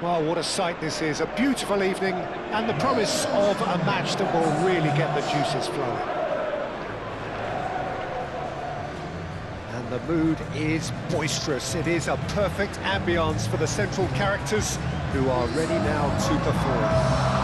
Well, what a sight this is. A beautiful evening and the promise of a match that will really get the juices flowing. And the mood is boisterous. It is a perfect ambience for the central characters who are ready now to perform.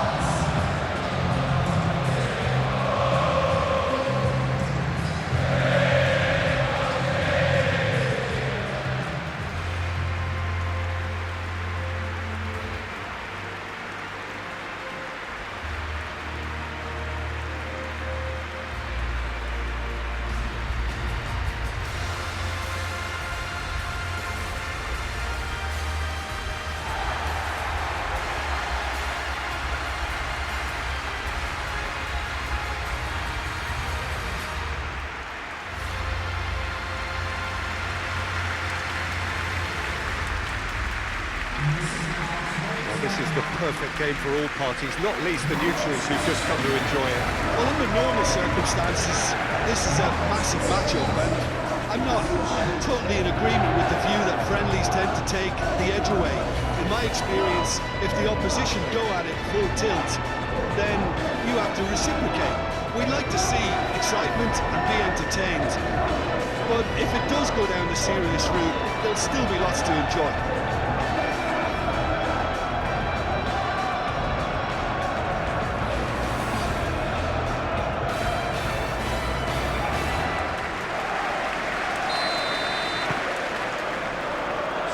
This is the perfect game for all parties, not least the neutrals who've just come to enjoy it. Well, under normal circumstances, this is a massive matchup, and I'm not totally in agreement with the view that friendlies tend to take the edge away. In my experience, if the opposition go at it full tilt, then you have to reciprocate. We like to see excitement and be entertained, but if it does go down the serious route, there'll still be lots to enjoy.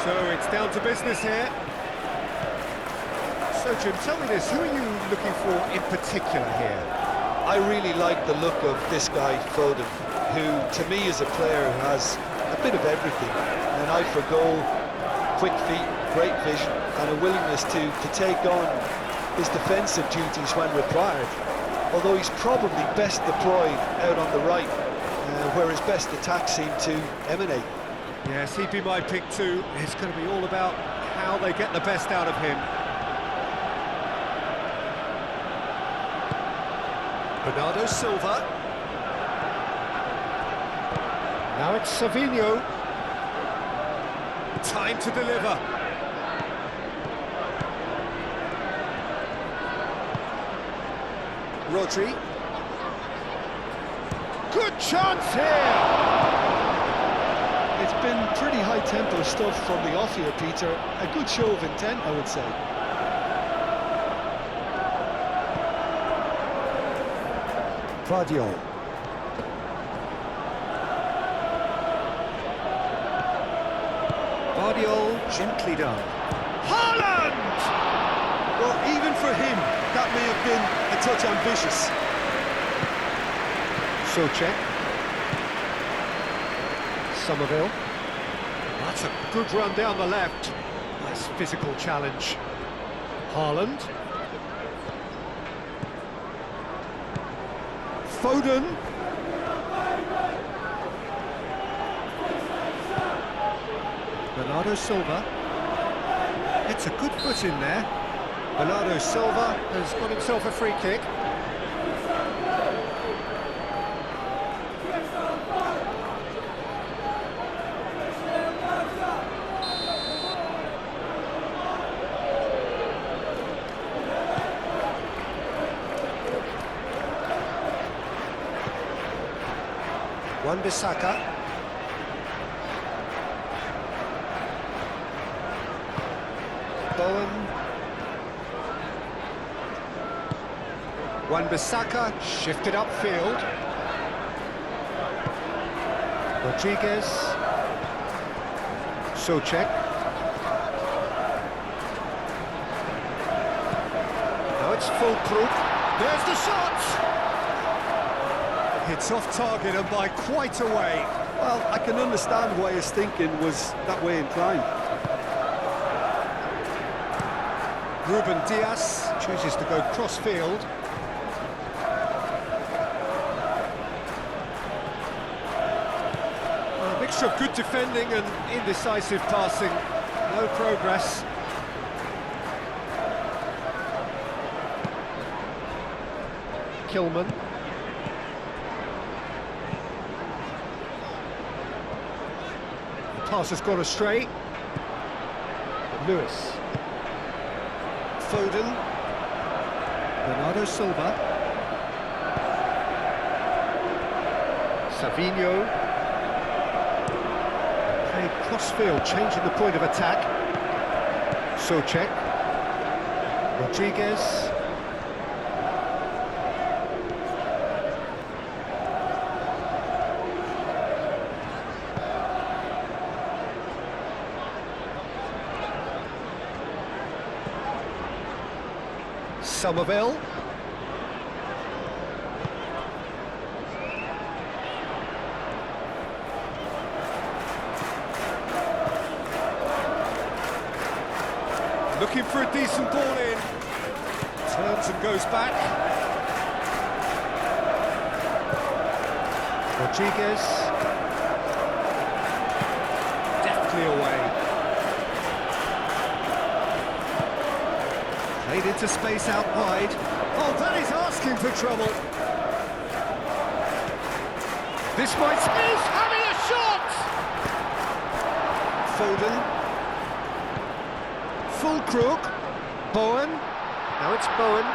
So it's down to business here. So Jim, tell me this, who are you looking for in particular here? I really like the look of this guy, Foden, who to me is a player who has a bit of everything. An eye for goal, quick feet, great vision, and a willingness to take on his defensive duties when required. Although he's probably best deployed out on the right, where his best attacks seem to emanate. Yes, he'd be my pick too. It's going to be all about how they get the best out of him. Bernardo Silva. Now it's Savinho. Time to deliver. Rodri. Good chance here! It's been pretty high-tempo stuff from the off here, Peter. A good show of intent, I would say. Guardiola. Guardiola, gently done. Haaland! Well, even for him, that may have been a touch ambitious. Souček. Somerville. That's a good run down the left. Nice physical challenge. Haaland. Foden. Bernardo Silva. It's a good foot in there. Bernardo Silva has got himself a free kick. Wan-Bissaka. Bowen. Wan-Bissaka shifted upfield. Rodriguez. Souček. Now it's Fulkrug. There's the shot! It's off target and by quite a way. Well, I can understand why his thinking was that way inclined. Ruben Dias chooses to go cross-field. A mixture of good defending and indecisive passing. No progress. Kilman. The pass has gone astray. Lewis. Foden. Bernardo Silva. Savinho. Played crossfield, changing the point of attack. Socek. Rodriguez. Somerville. Looking for a decent ball in. Turns and goes back. Rodriguez. Deftly away. Played into space out wide. Oh, that is asking for trouble. This might... He's having a shot! Foden. Full crook. Bowen. Now it's Bowen.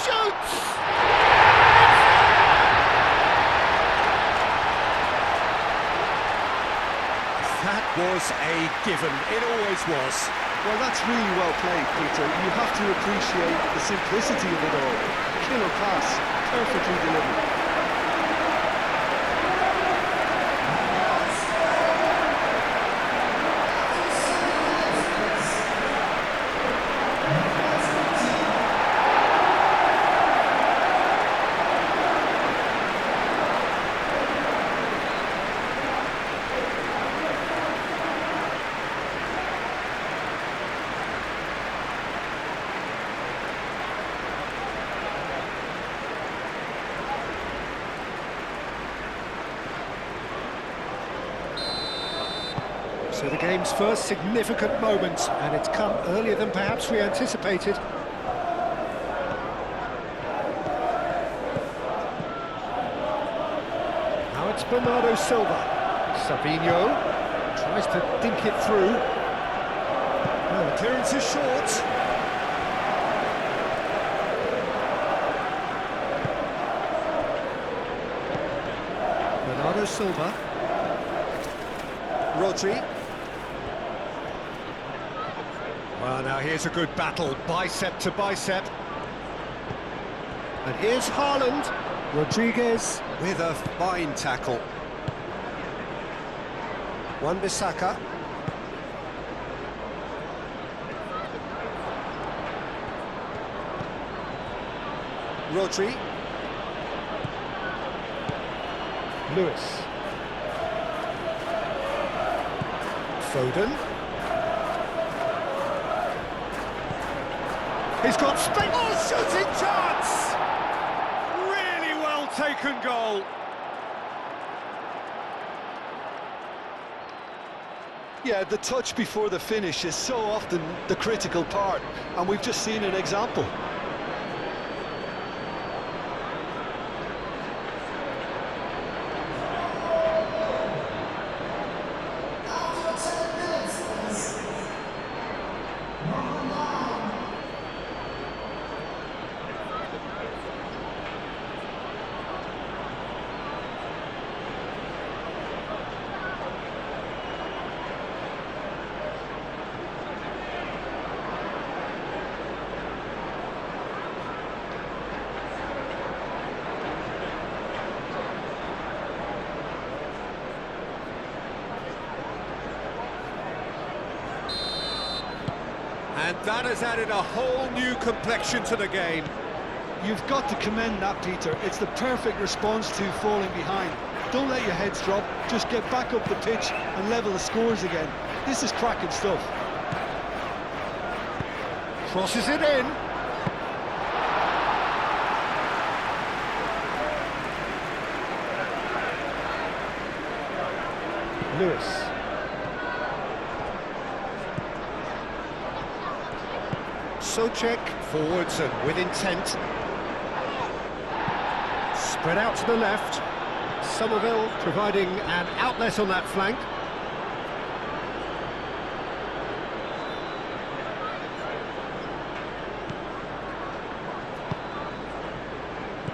Shoots! That was a given. It always was. Well, that's really well played, Peter. You have to appreciate the simplicity of it all. Killer pass, perfectly delivered. So the game's first significant moment, and it's come earlier than perhaps we anticipated. Now it's Bernardo Silva. Savinho tries to dink it through. Oh, clearance is short. Bernardo Silva. Rodri. Well, now here's a good battle, bicep to bicep. And here's Haaland. Rodriguez with a fine tackle. Wan-Bissaka. Rodri. Lewis. Foden. He's got space. Oh, shooting chance! Really well taken goal. Yeah, the touch before the finish is so often the critical part, and we've just seen an example. And that has added a whole new complexion to the game. You've got to commend that, Peter. It's the perfect response to falling behind. Don't let your heads drop, just get back up the pitch and level the scores again. This is cracking stuff. Crosses it in. Lewis. Socek forwards and with intent. Spread out to the left. Somerville providing an outlet on that flank.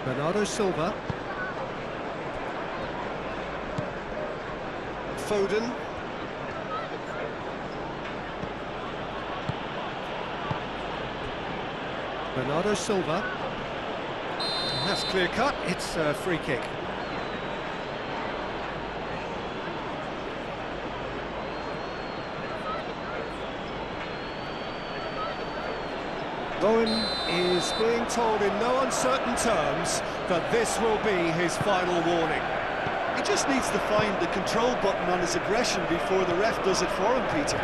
Bernardo Silva. Foden. Bernardo Silva. That's clear cut. It's a free kick. Bowen is being told in no uncertain terms that this will be his final warning. He just needs to find the control button on his aggression before the ref does it for him, Peter.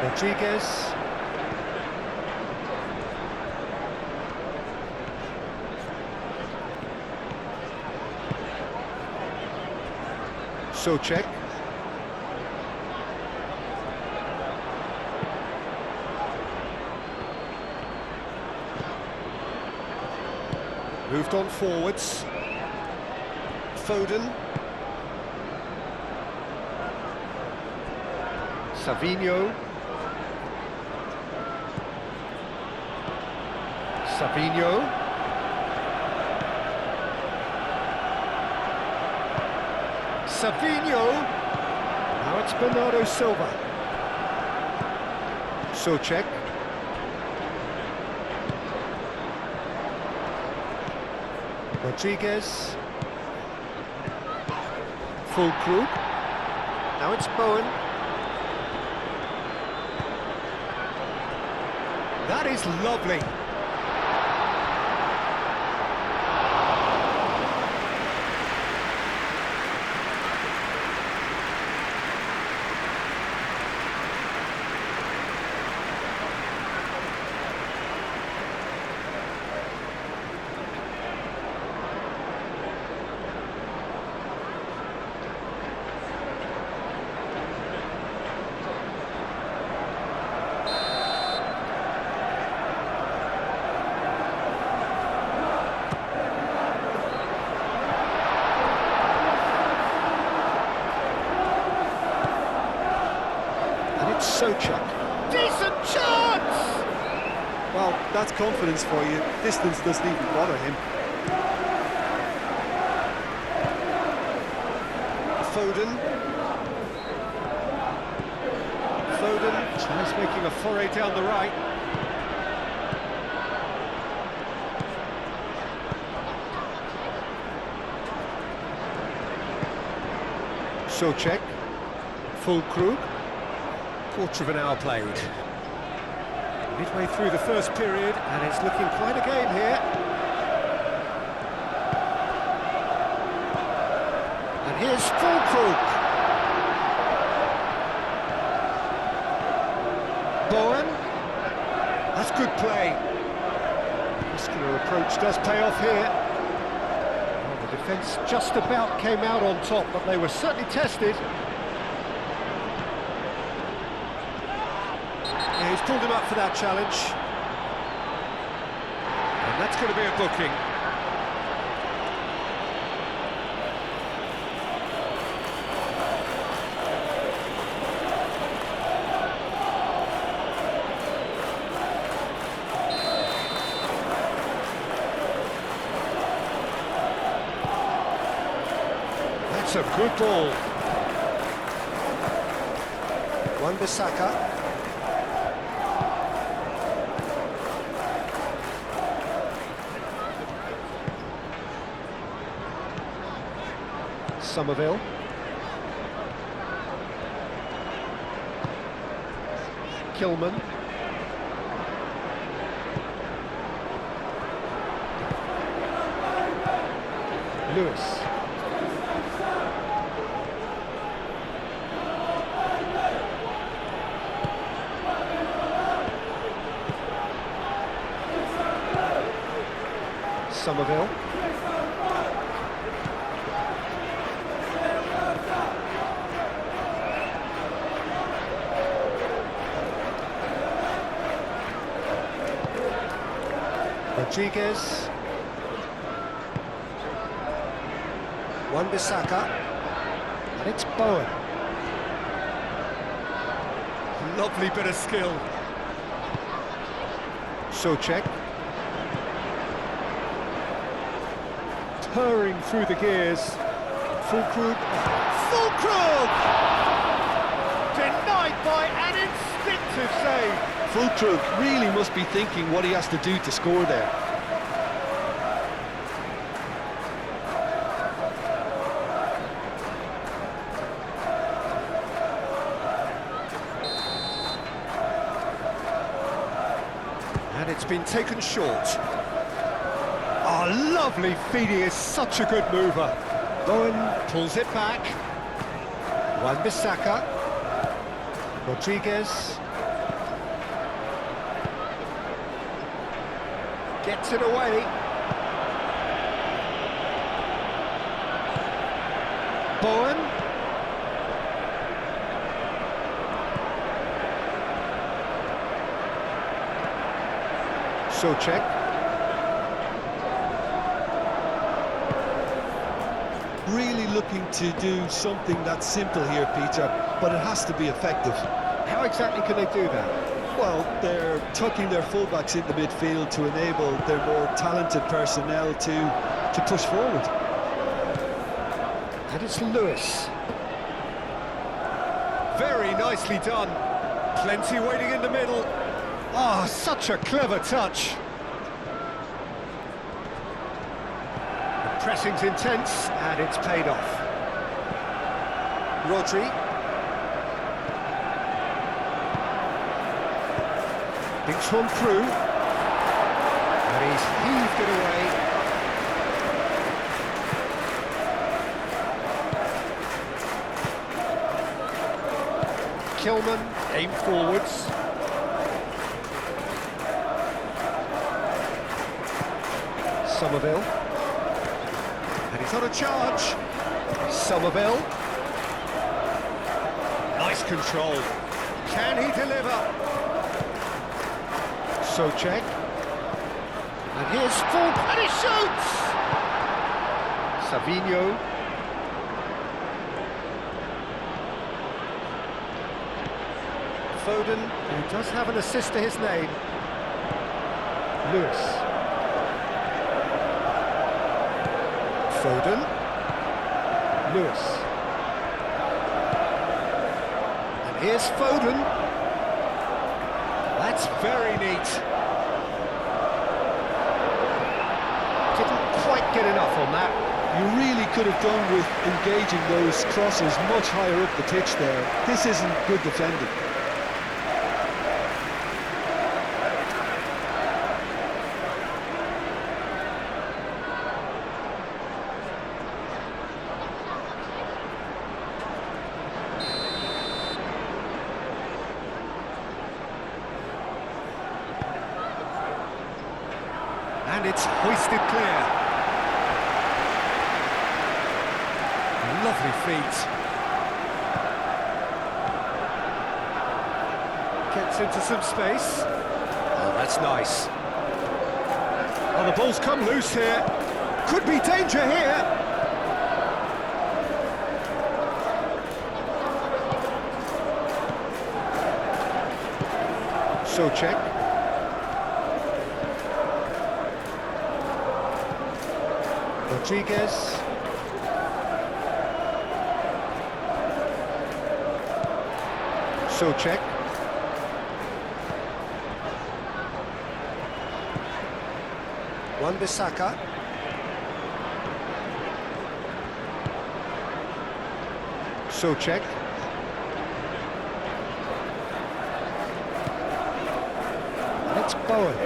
Rodriguez. Souček. Moved on forwards. Foden. Savinho. Savinho. Savinho. Now it's Bernardo Silva. Souček. Rodriguez. Fulkrug. Now it's Bowen. That is lovely. Souček. Decent chance! Well, that's confidence for you. Distance doesn't even bother him. Foden. Foden tries making a foray down the right. Souček. Fulkrug. Quarter of an hour played. Midway through the first period, and it's looking quite a game here. And here's Fulkrug. Bowen. That's good play. Muscular approach does pay off here. Well, the defence just about came out on top, but they were certainly tested. He's pulled him up for that challenge. And that's going to be a booking. That's a good ball. Wan-Bissaka. Somerville. Kilman. Lewis. Somerville. Rodriguez. Wan-Bissaka. And it's Bowen. Lovely bit of skill. Souček. purring through the gears. Fulkrug. Fulkrug! Denied by an instinctive save. Fulkrug really must be thinking what he has to do to score there. And it's been taken short. Oh, lovely feeding, is such a good mover. Bowen pulls it back. Wan-Bissaka. Rodriguez. Gets it away. Bowen. Souček. Really looking to do something that's simple here, Peter, but it has to be effective. How exactly can they do that? Well, they're tucking their fullbacks into midfield to enable their more talented personnel to push forward. And it's Lewis. Very nicely done. Plenty waiting in the middle. Ah, such a clever touch. The pressing's intense, and it's paid off. Rodri. Thinks one through. And he's heaved it away. Kilman aimed forwards. Somerville. And he's on a charge. Somerville. Nice control. Can he deliver? Souček. And here's Fulk, and he shoots! Savinho. Foden, who does have an assist to his name. Lewis. Foden. Lewis. And here's Foden. That's very neat. Didn't quite get enough on that. You really could have done with engaging those crosses much higher up the pitch there. This isn't good defending. And it's hoisted clear. Lovely feet. Gets into some space. Oh, that's nice. Oh, the ball's come loose here. Could be danger here. Souček. Rodriguez. Souček. Wan-Bissaka. Souček. And it's Bowen.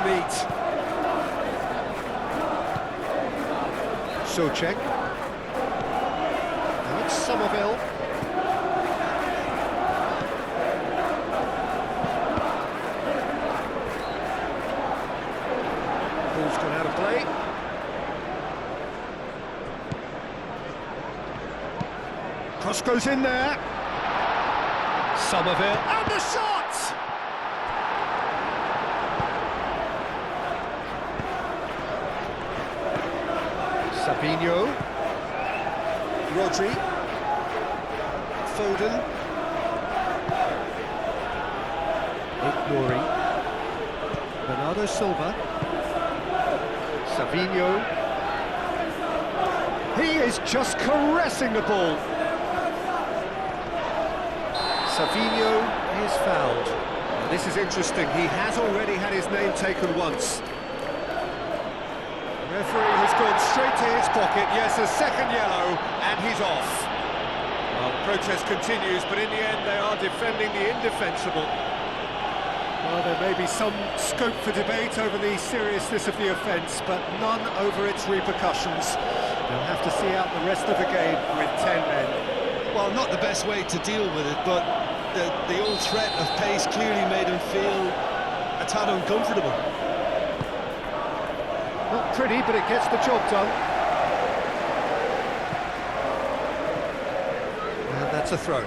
Neat. Souček. Now it's Somerville. Ball's gone out of play. Cross goes in there. Somerville. And the shot! Savinho. Rodri. Foden. Nori. Bernardo Silva. Savinho. He is just caressing the ball. Savinho is fouled. And this is interesting, he has already had his name taken once. The referee has gone straight to his pocket, yes, a second yellow, and he's off. Well, the protest continues, but in the end they are defending the indefensible. Well, there may be some scope for debate over the seriousness of the offence, but none over its repercussions. They'll have to see out the rest of the game with 10 men. Well, not the best way to deal with it, but the old threat of pace clearly made him feel a tad uncomfortable. Not pretty, but it gets the job done. And that's a throw.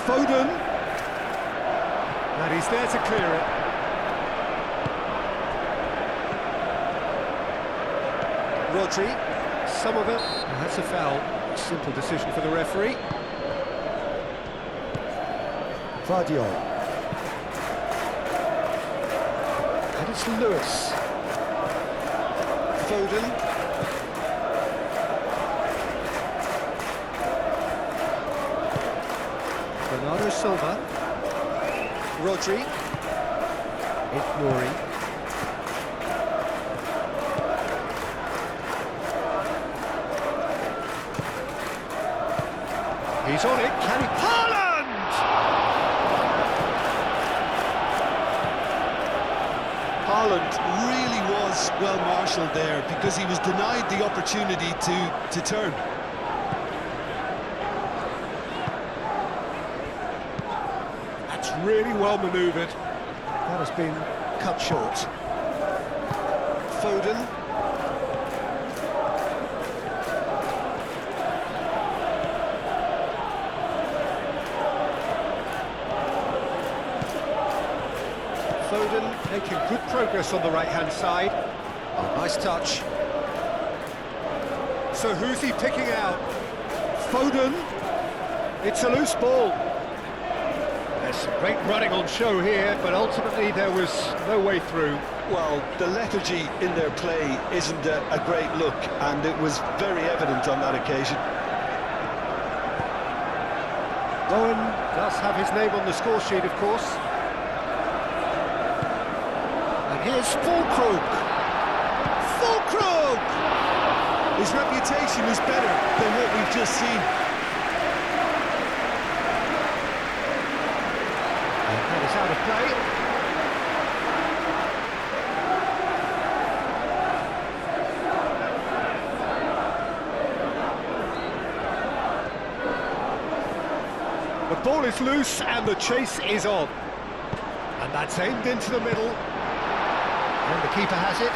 Foden. And he's there to clear it. Rodri, Somerville, and that's a foul. Simple decision for the referee. Vardiol. And it's Lewis. Foden. Bernardo Silva. Rodri. Nori. He's on it, can he? Haaland! Haaland really was well marshalled there because he was denied the opportunity to turn. That's really well manoeuvred. That has been cut short. Foden. Foden making good progress on the right-hand side. Oh, nice touch. So who's he picking out? Foden. It's a loose ball. There's some great running on show here, but ultimately there was no way through. Well, the lethargy in their play isn't a great look, and it was very evident on that occasion. Bowen does have his name on the score sheet, of course. And here's Fulkrug. Fulkrug! His reputation is better than what we've just seen. And that is out of play. The ball is loose and the chase is on. And that's aimed into the middle. And the keeper has it.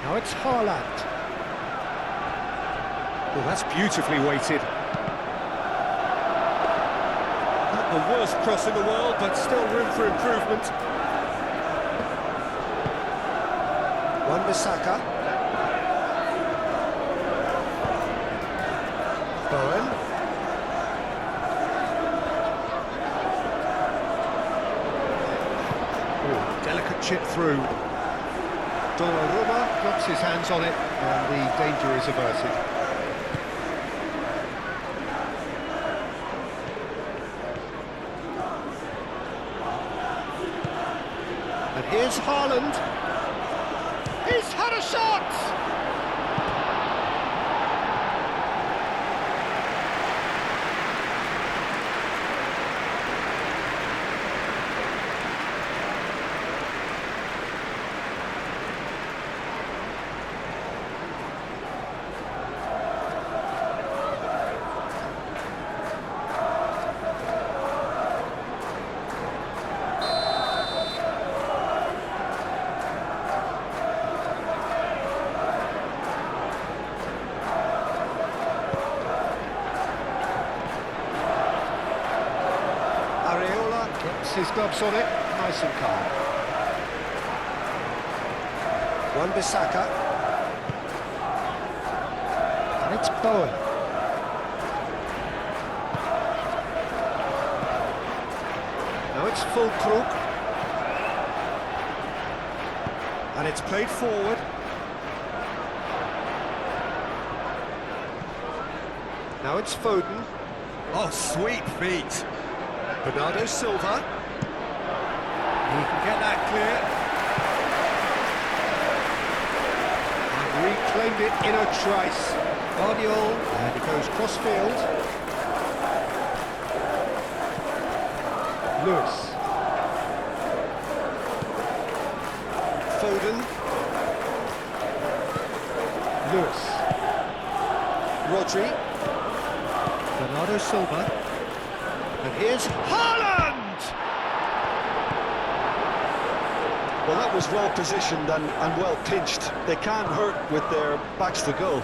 Now it's Haaland. Well, that's beautifully weighted. Not the worst cross in the world, but still room for improvement. Wan-Bissaka. Bowen. Ooh, delicate chip through. Donnarumma drops his hands on it, and the danger is averted. And here's Haaland. He's had a shot! Gets his gloves on it, nice and calm. Wan-Bissaka. It's Bowen. Now it's Fulkrug. And it's played forward. Now it's Foden. Oh, sweet feet. Bernardo Silva. He can get that clear. And reclaimed it in a trice. Guardiola, and it goes cross-field. Lewis. Foden. Lewis. Rodri. Bernardo Silva. And here's Haaland! Well, that was well positioned and well pinched. They can't hurt with their backs to goal.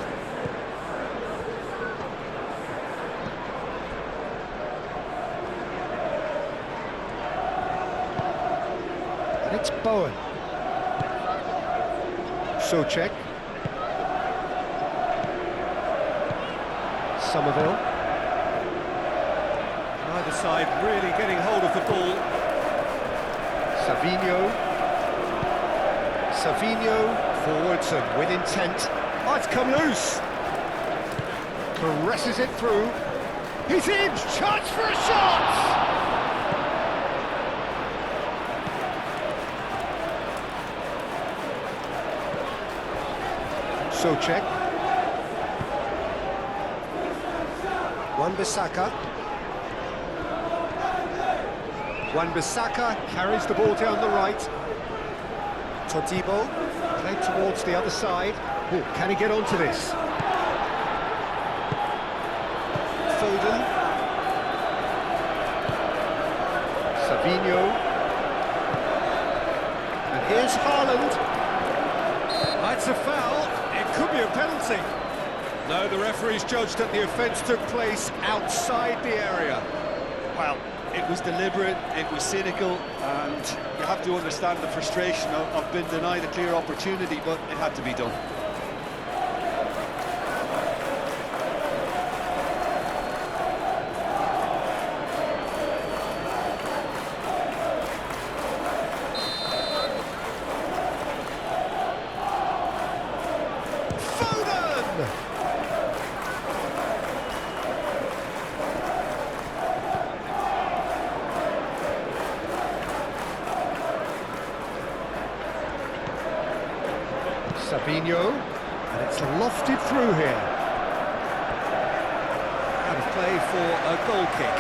And it's Bowen. Souček. Somerville. Either side really getting hold of the ball. Savinho forwards and with intent. Oh, it's come loose. Caresses it through. He's in! Chance for a shot! Souček. Wan-Bissaka. Wan-Bissaka carries the ball down the right. Todibo played towards the other side. Oh, can he get onto this? Foden. Savinho. And here's Haaland. That's a foul. It could be a penalty. No, the referee's judged that the offence took place outside the area. Well, it was deliberate, it was cynical, and you have to understand the frustration of being denied a clear opportunity, but it had to be done. Savinho, and it's lofted through here. Out of play for a goal kick.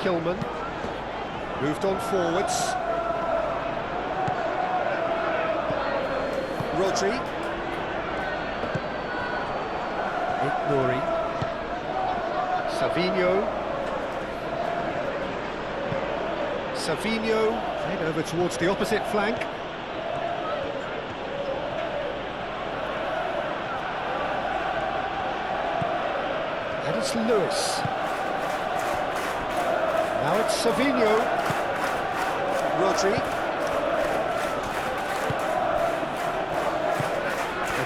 Kilman moved on forwards. Rodri. Nouri. Savinho played over towards the opposite flank. And it's Lewis. Now it's Savinho. Rodri.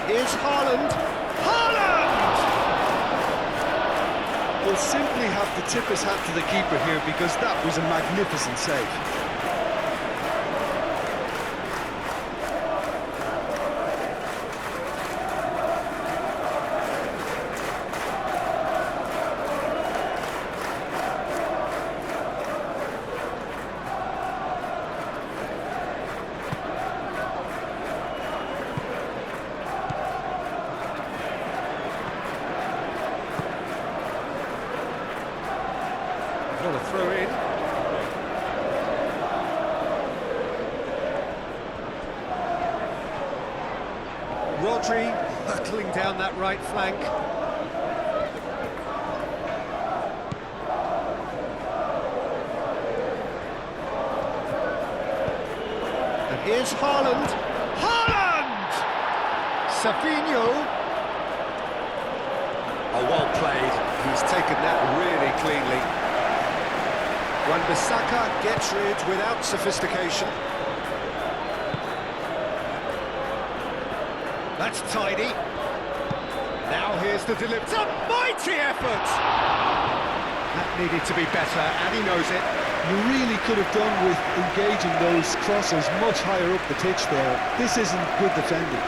Here's Haaland. Haaland! We'll simply have to tip his hat to the keeper here because that was a magnificent save. What a throw in. Rodri hurtling down that right flank. And here's Haaland. Haaland! Savinho. Oh, well played. He's taken that really cleanly. Wan-Bissaka gets rid without sophistication. That's tidy. Now here's the delivery. It's a mighty effort! That needed to be better, and he knows it. You really could have done with engaging those crossers much higher up the pitch there. This isn't good defending.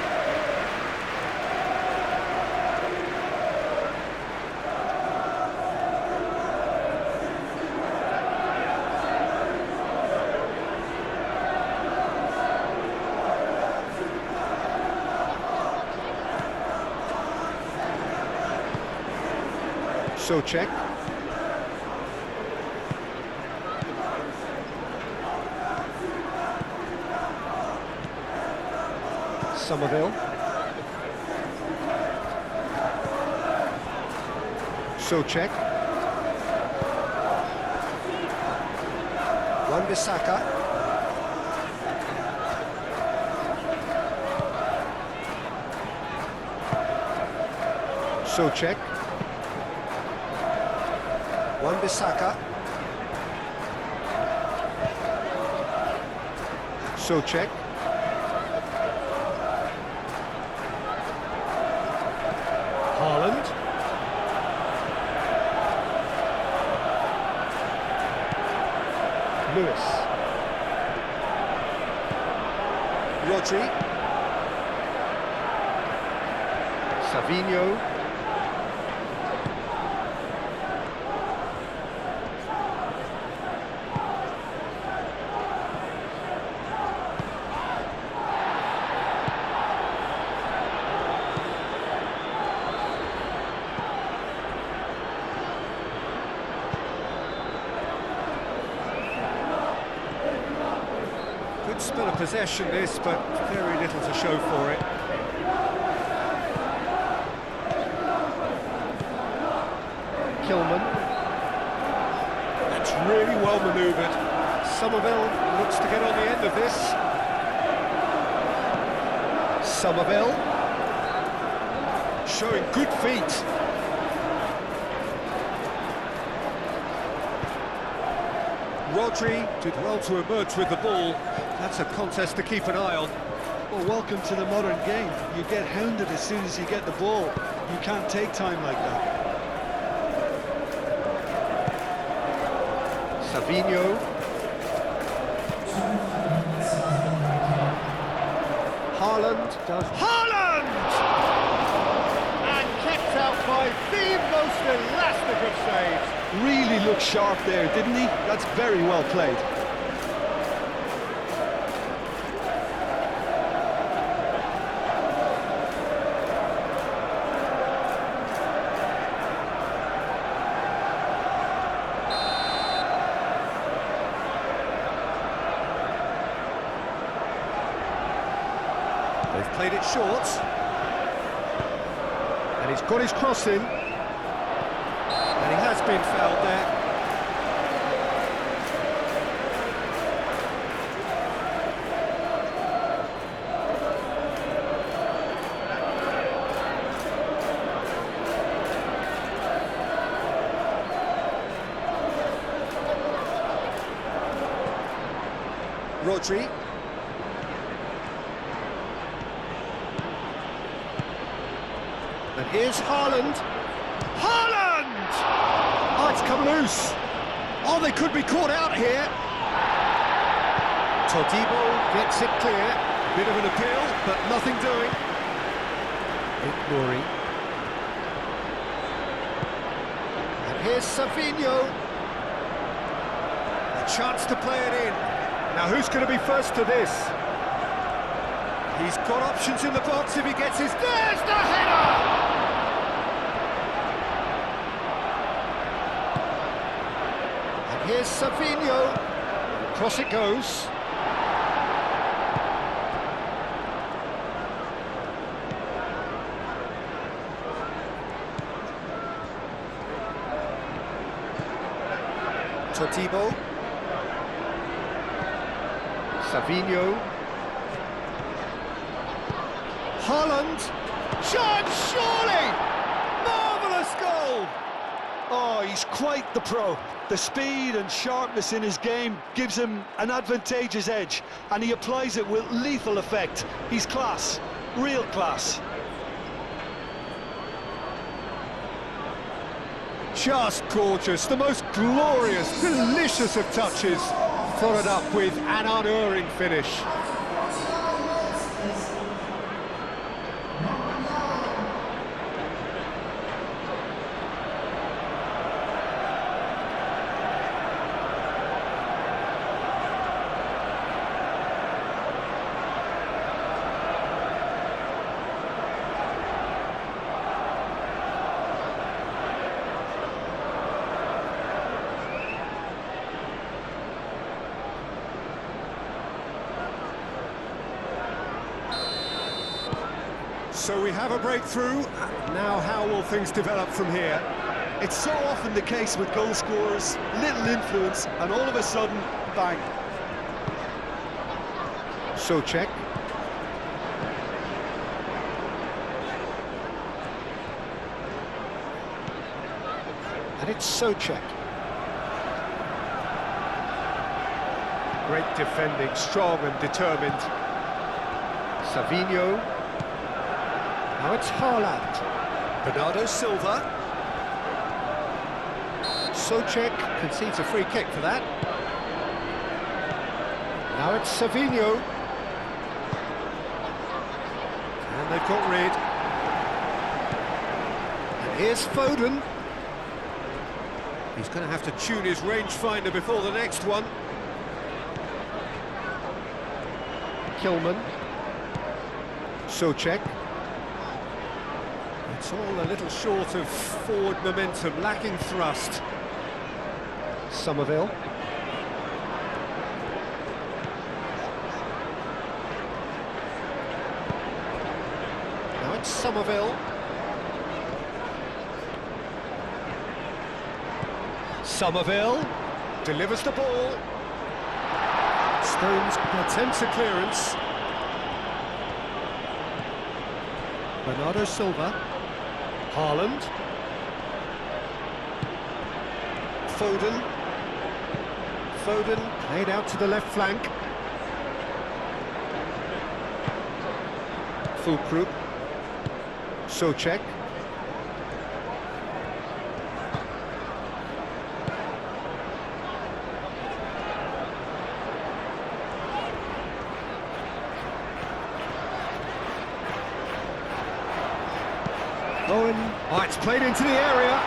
Check. Somerville. Check. Wan-Bissaka. Check. Wan-Bissaka. Check. Haaland. Lewis. Rodri. Savinho. Good spell of possession this, but very little to show for it. Kilman. That's really well manoeuvred. Somerville looks to get on the end of this. Somerville. Showing good feet. Rodri did well to emerge with the ball. That's a contest to keep an eye on. Well, welcome to the modern game. You get hounded as soon as you get the ball. You can't take time like that. Savinho. Haaland does. Haaland! And kept out by the most elastic of saves. Really looked sharp there, didn't he? That's very well played. They've played it short. And he's got his cross in. And he has been fouled there. Rodri. And here's Haaland. Haaland! Oh, it's come loose. Oh, they could be caught out here. Todibo gets it clear. Bit of an appeal, but nothing doing. Ignoring. And here's Savinho. A chance to play it in. Now, who's going to be first to this? He's got options in the box if he gets his... There's the header! And here's Savinho. Across it goes. Todibo. Savinho. Holland. Chance, surely! Marvellous goal! Oh, he's quite the pro. The speed and sharpness in his game gives him an advantageous edge, and he applies it with lethal effect. He's class, real class. Just gorgeous, the most glorious, delicious of touches, followed up with an unerring finish. So we have a breakthrough. Now how will things develop from here? It's so often the case with goal scorers, little influence, and all of a sudden, bang. Socek. And it's Socek. Great defending, strong and determined. Savinho. Now it's Haaland. Bernardo Silva. Socek concedes a free kick for that. Now it's Savinho. And they've got rid. And here's Foden. He's going to have to tune his rangefinder before the next one. Kilman. Socek. It's all a little short of forward momentum, lacking thrust. Somerville. Now it's Somerville. Somerville delivers the ball. Stones attempts a clearance. Bernardo Silva. Haaland. Foden. Foden played out to the left flank. Fulkrug. Socek. Owen. Oh, it's played into the area.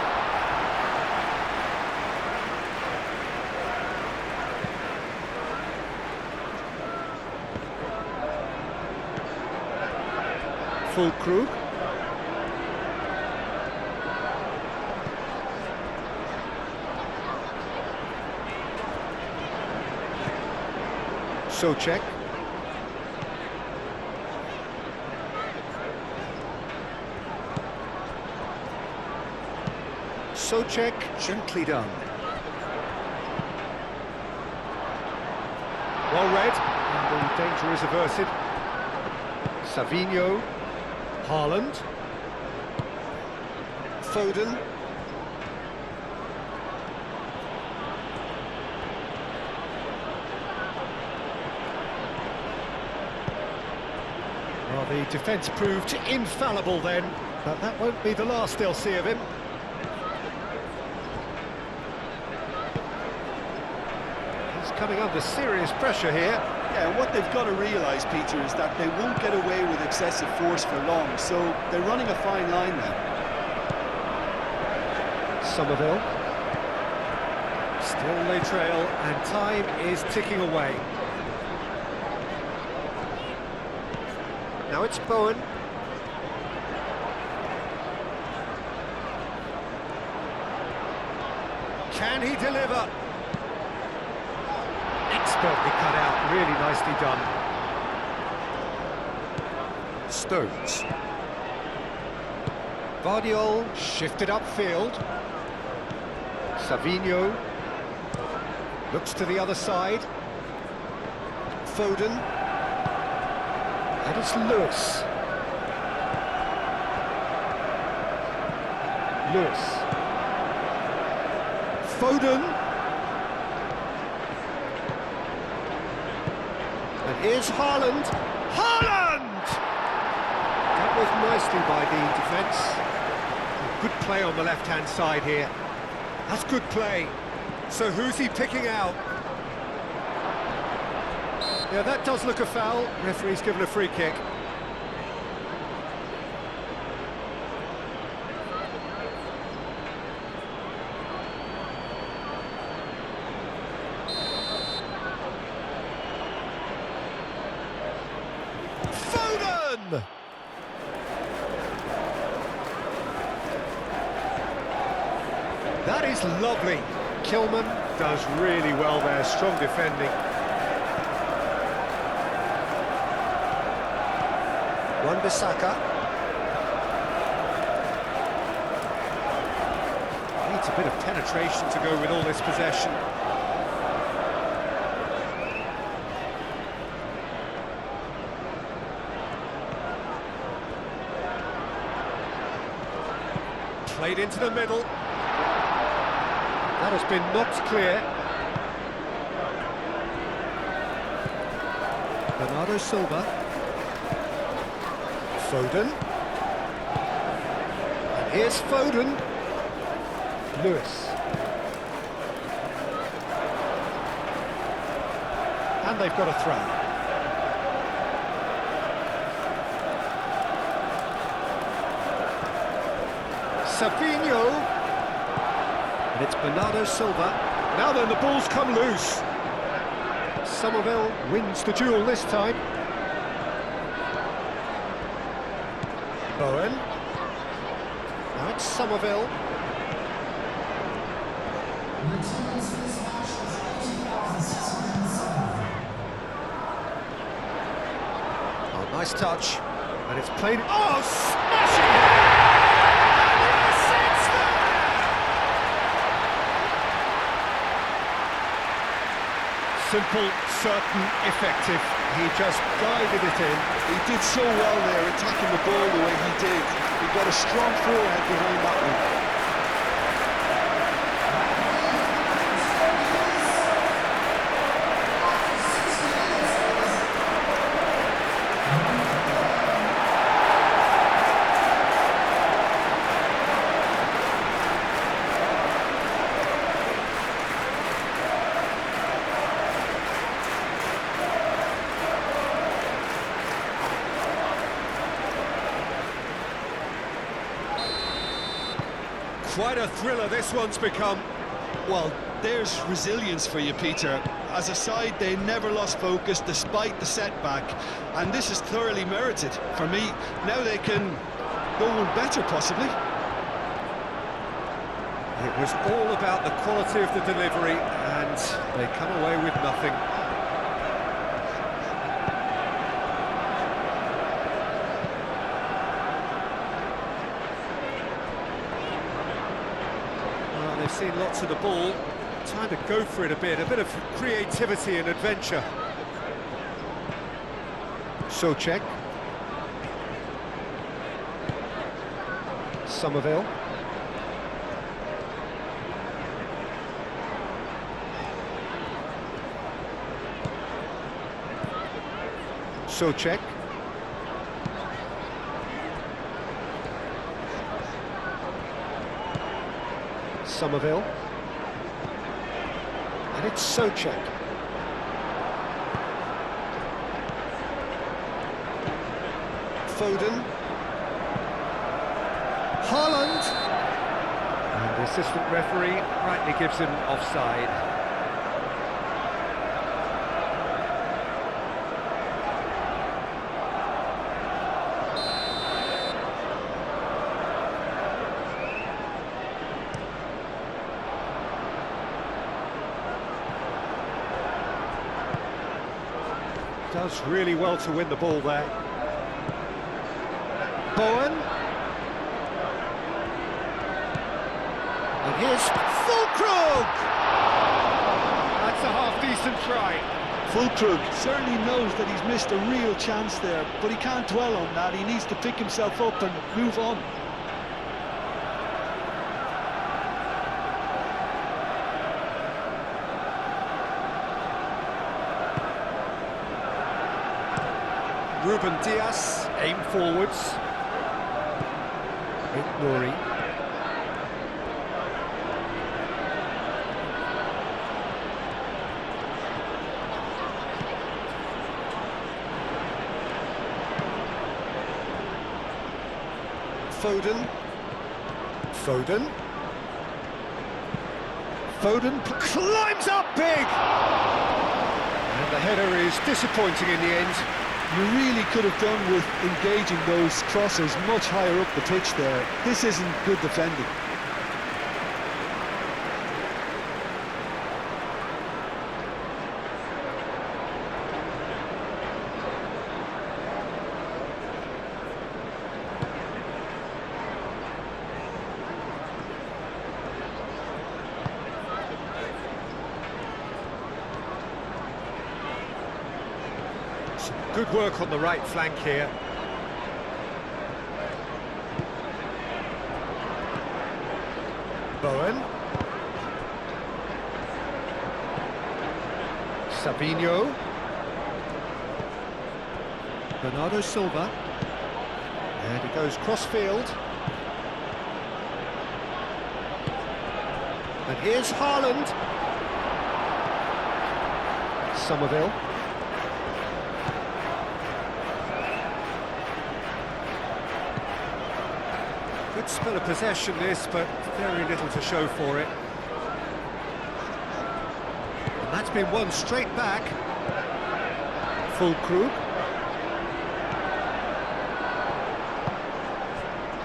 Fulkrug. Socek. Socek, gently done. Well read, and the danger is averted. Savinho. Haaland. Foden. Well, the defence proved infallible then, but that won't be the last they'll see of him. He's coming under serious pressure here. Yeah, and what they've got to realise, Peter, is that they won't get away with excessive force for long, so they're running a fine line now. Somerville. Still they trail, and time is ticking away. Now it's Bowen. Can he deliver? Expertly cut out, really nicely done. Stones. Vardiol shifted upfield. Savinho looks to the other side. Foden. And it's Lewis. Lewis. Foden. And here's Haaland. Haaland! That was nicely by the defence. Good play on the left-hand side here. That's good play. So who's he picking out? Yeah, that does look a foul. Referee's given a free kick. Foden! That is lovely. Kilman does really well there, strong defending. Wan-Bissaka. Needs a bit of penetration to go with all this possession. Played into the middle. That has been knocked clear. Bernardo Silva. Foden. And here's Foden. Lewis. And they've got a throw. Savinho. And it's Bernardo Silva. Now then, the ball's come loose. Somerville wins the duel this time. Bowen. Now it's Somerville. Oh, nice touch. And it's played... Oh, smashing! Simple, certain, effective. He just guided it in. He did so well there, attacking the ball the way he did. He got a strong forehead behind that one. Quite a thriller this one's become. Well, there's resilience for you, Peter. As a side, they never lost focus despite the setback, and this is thoroughly merited. For me, now they can go one better, possibly. It was all about the quality of the delivery, and they come away with nothing. They've seen lots of the ball, time to go for it a bit of creativity and adventure. Souček. Somerville. Souček. Somerville. And it's Souček. Foden. Haaland. And the assistant referee rightly gives him offside. Does really well to win the ball there. Bowen. And here's Füllkrug! That's a half-decent try. Füllkrug certainly knows that he's missed a real chance there, but he can't dwell on that. He needs to pick himself up and move on. Ruben Diaz, aim forwards. Nouri. Foden. Foden climbs up big! And the header is disappointing in the end. You really could have done with engaging those crossers much higher up the pitch there. This isn't good defending. Good work on the right flank here. Bowen. Savinho. Bernardo Silva. And he goes cross-field. And here's Haaland. Somerville. Good spell of possession this, but very little to show for it. And that's been won straight back. Füllkrug.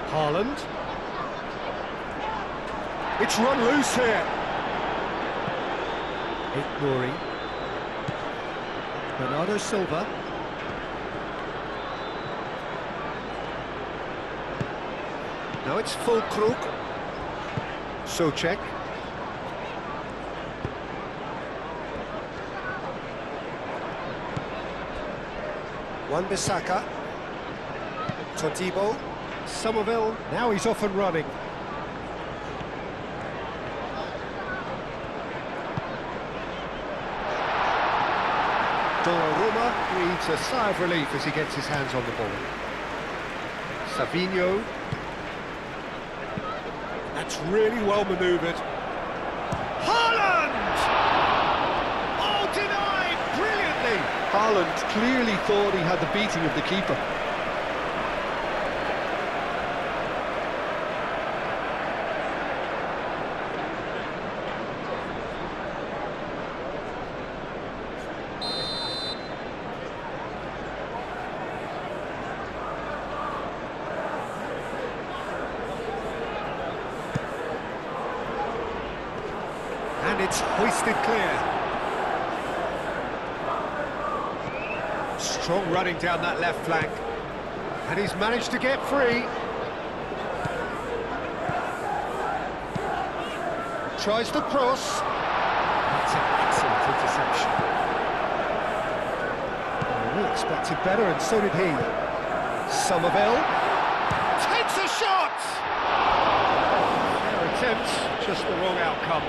Haaland. It's run loose here. Nouri. Bernardo Silva. Now it's Füllkrug. Souček. Wan-Bissaka. Todibo. Somerville. Now he's off and running. Donnarumma breathes a sigh of relief as he gets his hands on the ball. Savinho. That's really well manoeuvred. Haaland! Oh, denied brilliantly! Haaland clearly thought he had the beating of the keeper. And it's hoisted clear. Strong running down that left flank. And he's managed to get free. Tries the cross. That's an excellent interception. Oh, we expected better, and so did he. Somerville takes a shot! Fair attempt, just the wrong outcome.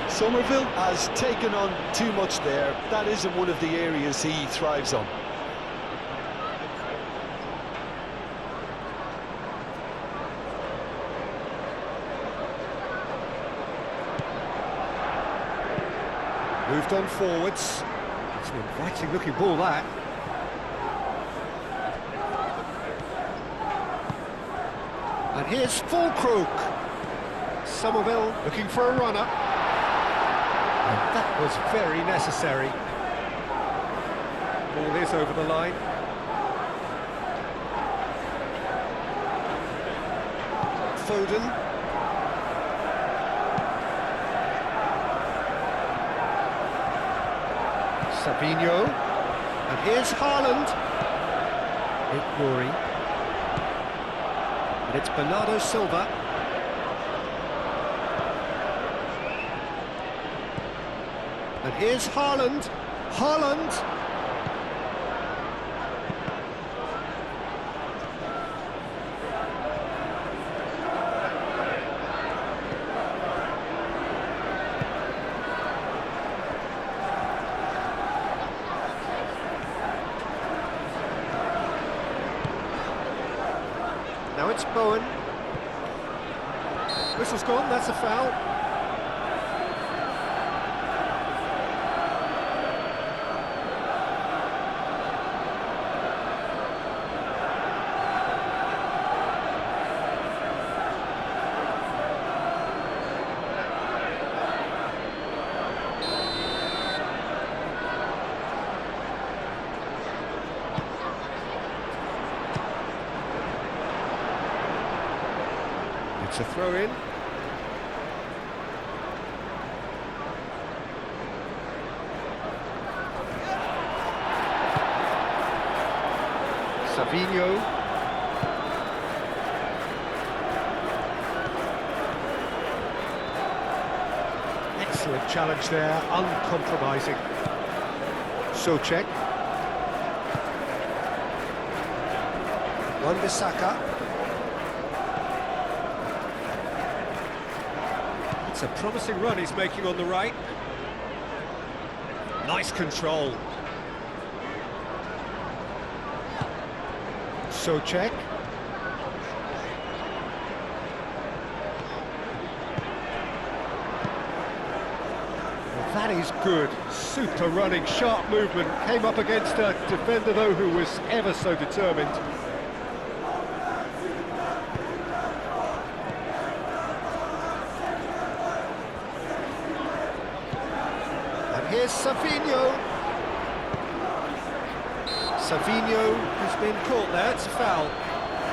Somerville has taken on too much there. That isn't one of the areas he thrives on. Moved on forwards. It's an inviting looking ball, that. And here's Füllkrug. Somerville looking for a runner. And that was very necessary. Ball is over the line. Foden. Savinho. And here's Haaland. Nouri. And it's Bernardo Silva. And here's Haaland. Haaland. Now it's Bowen. Whistle's gone, that's a foul. It's a throw-in. Savinho. Excellent challenge there, uncompromising. Socek. Wan-Bissaka. It's a promising run he's making on the right. Nice control. Socek. Well, that is good. Super running, sharp movement. Came up against a defender, though, who was ever so determined. Here's Savinho. Savinho has been caught there, it's a foul.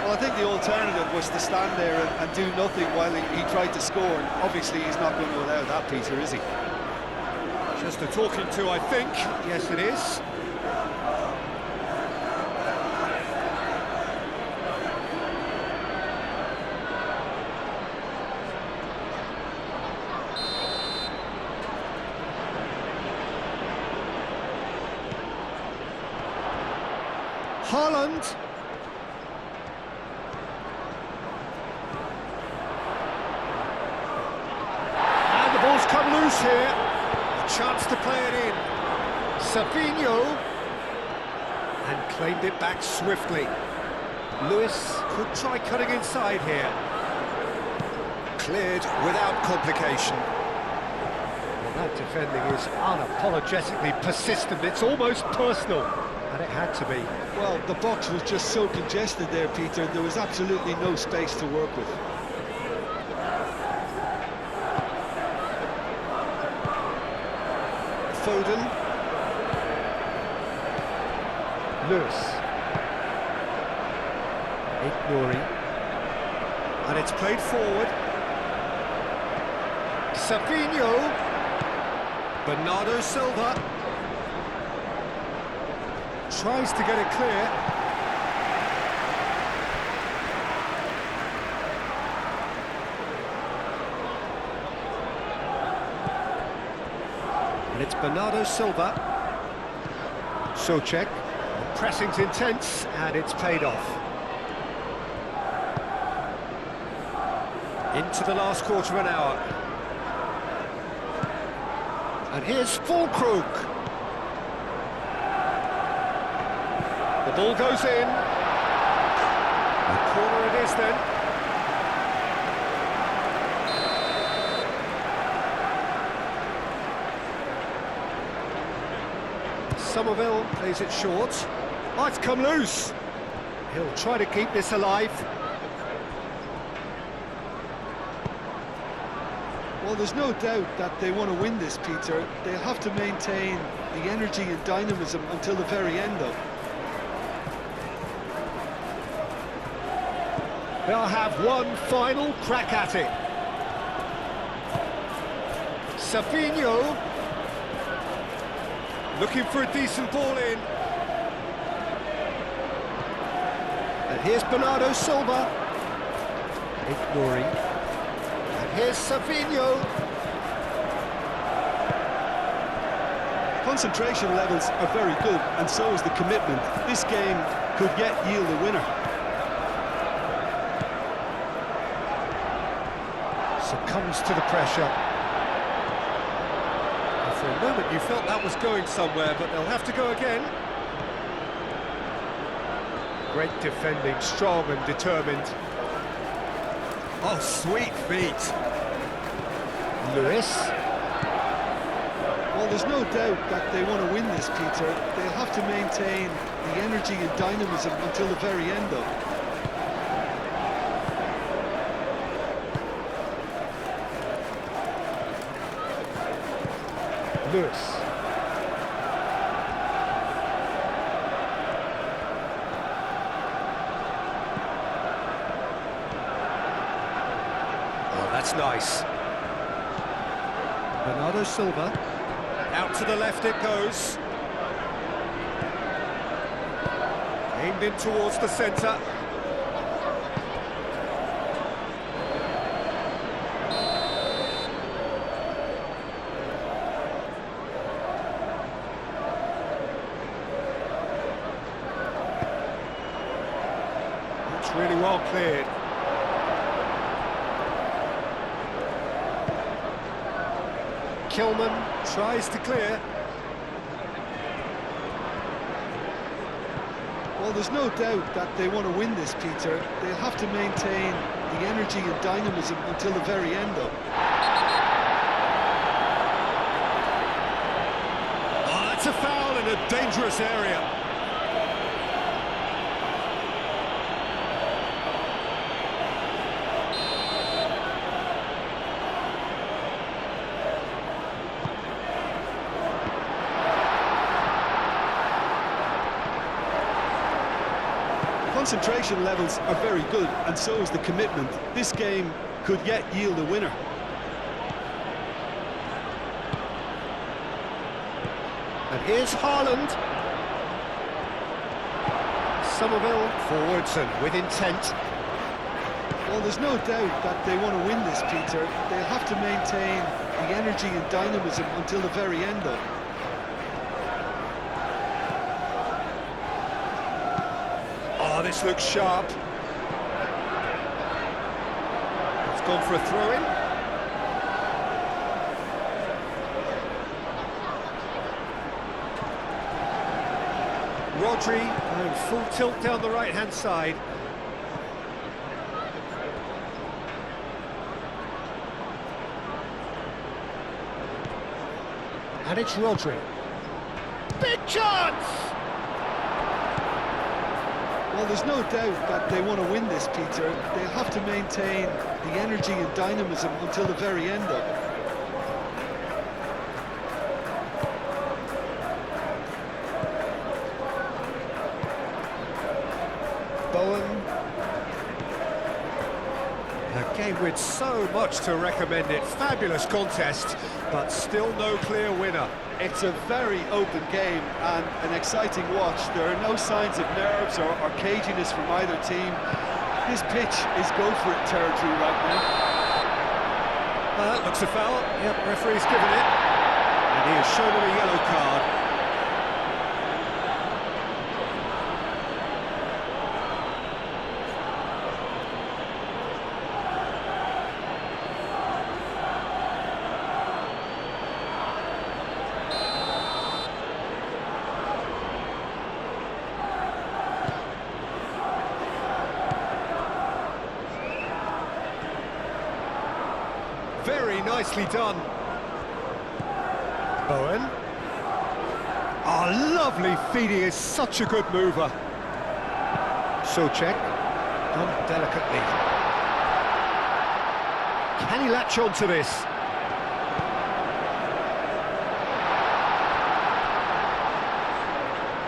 Well, I think the alternative was to stand there and do nothing while he tried to score. And obviously, he's not going to allow that, Peter, is he? Just a talking to, I think. Yes, it is. Haaland. And the ball's come loose here. A chance to play it in. Savinho. And claimed it back swiftly. Lewis could try cutting inside here. Cleared without complication. Well, that defending is unapologetically persistent. It's almost personal. And it had to be. Well, the box was just so congested there, Peter. There was absolutely no space to work with. Foden. Lewis. Ignori. And it's played forward. Savinho. Bernardo Silva. Tries to get it clear. And it's Bernardo Silva. Socek. Pressing's intense, and it's paid off. Into the last quarter of an hour. And here's Fulkrug. The ball goes in. A corner it is then. Somerville plays it short. Oh, it's come loose. He'll try to keep this alive. Well, there's no doubt that they want to win this, Peter. They'll have to maintain the energy and dynamism until the very end, though. They'll have one final crack at it. Savinho looking for a decent ball in. And here's Bernardo Silva. Ignori. And here's Savinho. Concentration levels are very good, and so is the commitment. This game could yet yield a winner. Succumbs to the pressure. And for a moment you felt that was going somewhere, but they'll have to go again. Great defending, strong and determined. Oh, sweet feet. Lewis. Well, there's no doubt that they want to win this, Peter. They'll have to maintain the energy and dynamism until the very end, though. Lewis. Oh, that's nice. Bernardo Silva. Out to the left it goes. Aimed in towards the centre. It's really well cleared. Kilman tries to clear. Well, there's no doubt that they want to win this, Peter. They'll have to maintain the energy and dynamism until the very end, though. Oh, that's a foul in a dangerous area. Concentration levels are very good, and so is the commitment. This game could yet yield a winner. And here's Haaland. Somerville forwards and with intent. Well, there's no doubt that they want to win this, Peter. They'll have to maintain the energy and dynamism until the very end, though. Oh, this looks sharp. It's gone for a throw-in. Rodri going full tilt down the right-hand side. And it's Rodri. Big chance! Well, there's no doubt that they want to win this, Peter. They'll have to maintain the energy and dynamism until the very end, though. Bowen. A game with so much to recommend it. Fabulous contest, but still no clear winner. It's a very open game and an exciting watch. There are no signs of nerves or caginess from either team. This pitch is go-for-it territory right now. That looks a foul. Yep, referee's given it. And he has shown him a yellow card. Very nicely done. Bowen. Oh, lovely feed. He is such a good mover. Souček. Done delicately. Can he latch on to this?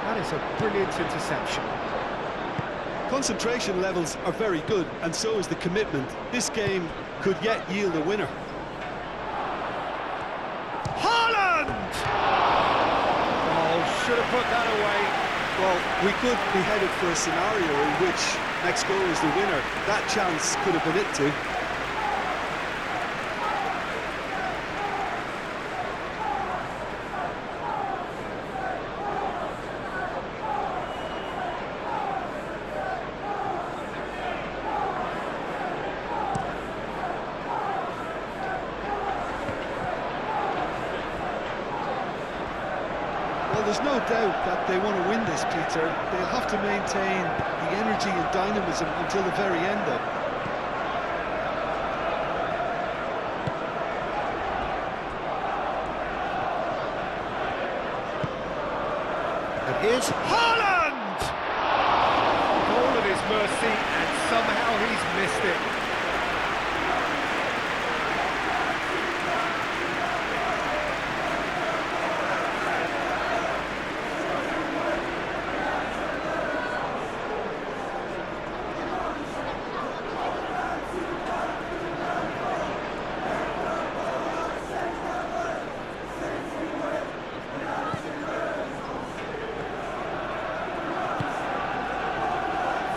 That is a brilliant interception. Concentration levels are very good, and so is the commitment. This game could yet yield a winner. Haaland! Oh, should have put that away. Well, we could be headed for a scenario in which next goal is the winner. That chance could have been it too. there's no doubt that they want to win this, Peter. They'll have to maintain the energy and dynamism until the very end, though. And here's Haaland! Goal at his mercy, and somehow he's missed it.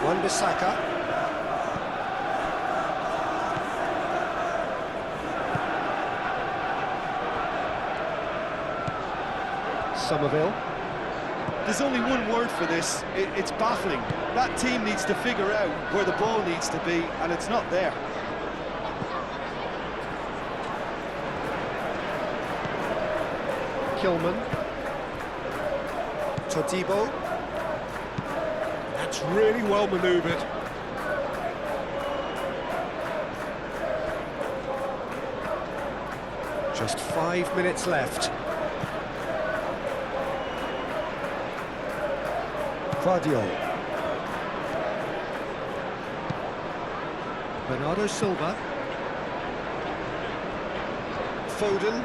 Wan-Bissaka. Somerville. There's only one word for this, it's baffling. That team needs to figure out where the ball needs to be, and it's not there. Kilman. Todibo. That's really well manoeuvred. Just 5 minutes left. Guardiola. Bernardo Silva. Foden.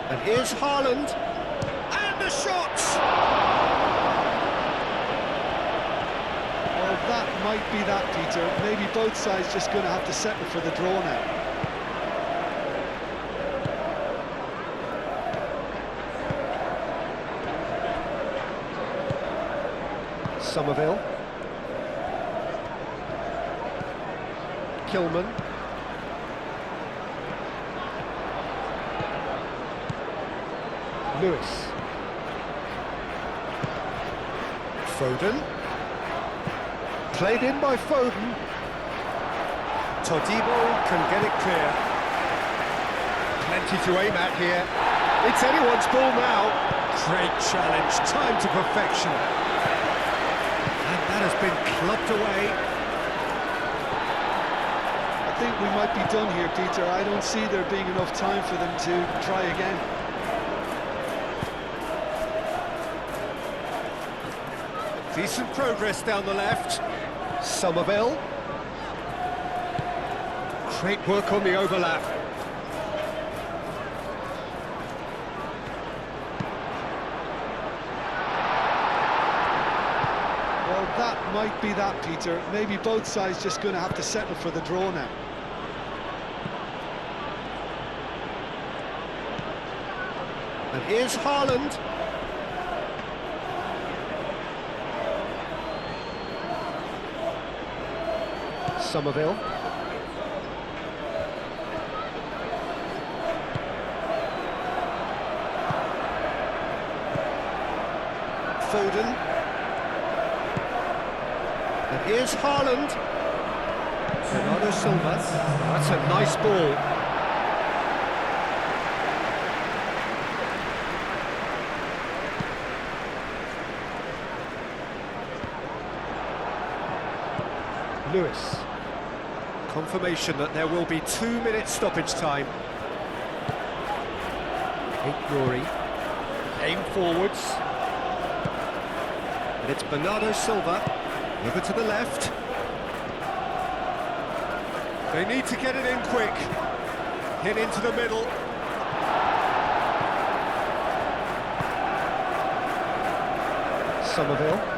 And here's Haaland. And the shot! Well, that might be that, Peter. Maybe both sides just going to have to settle for the draw now. Somerville. Kilman. Lewis. Foden. Played in by Foden. Todibo can get it clear. Plenty to aim at here. It's anyone's ball now. Great challenge, time to perfection. And that has been clubbed away. I think we might be done here, Peter. I don't see there being enough time for them to try again. Decent progress down the left. Somerville. Great work on the overlap. Well, that might be that, Peter. Maybe both sides just going to have to settle for the draw now. And here's Haaland. Somerville. Foden. And here's Haaland. Bernardo Silva. That's a nice ball. Lewis. Confirmation that there will be 2 minutes stoppage time. Nuri. Aim forwards. And it's Bernardo Silva. Over to the left. They need to get it in quick. Hit into the middle. Somerville.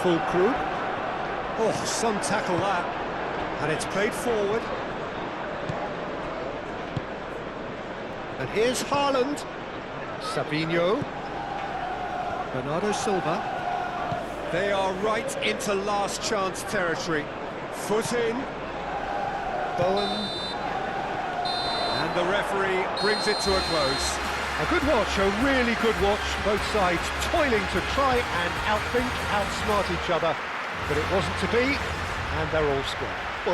Full crew. Oh, some tackle that. And it's played forward. And here's Haaland. Savinho. Bernardo Silva. They are right into last chance territory. Foot in. Bowen. And the referee brings it to a close. A good watch, a really good watch. Both sides toiling to try and outthink, outsmart each other. But it wasn't to be, and they're all square.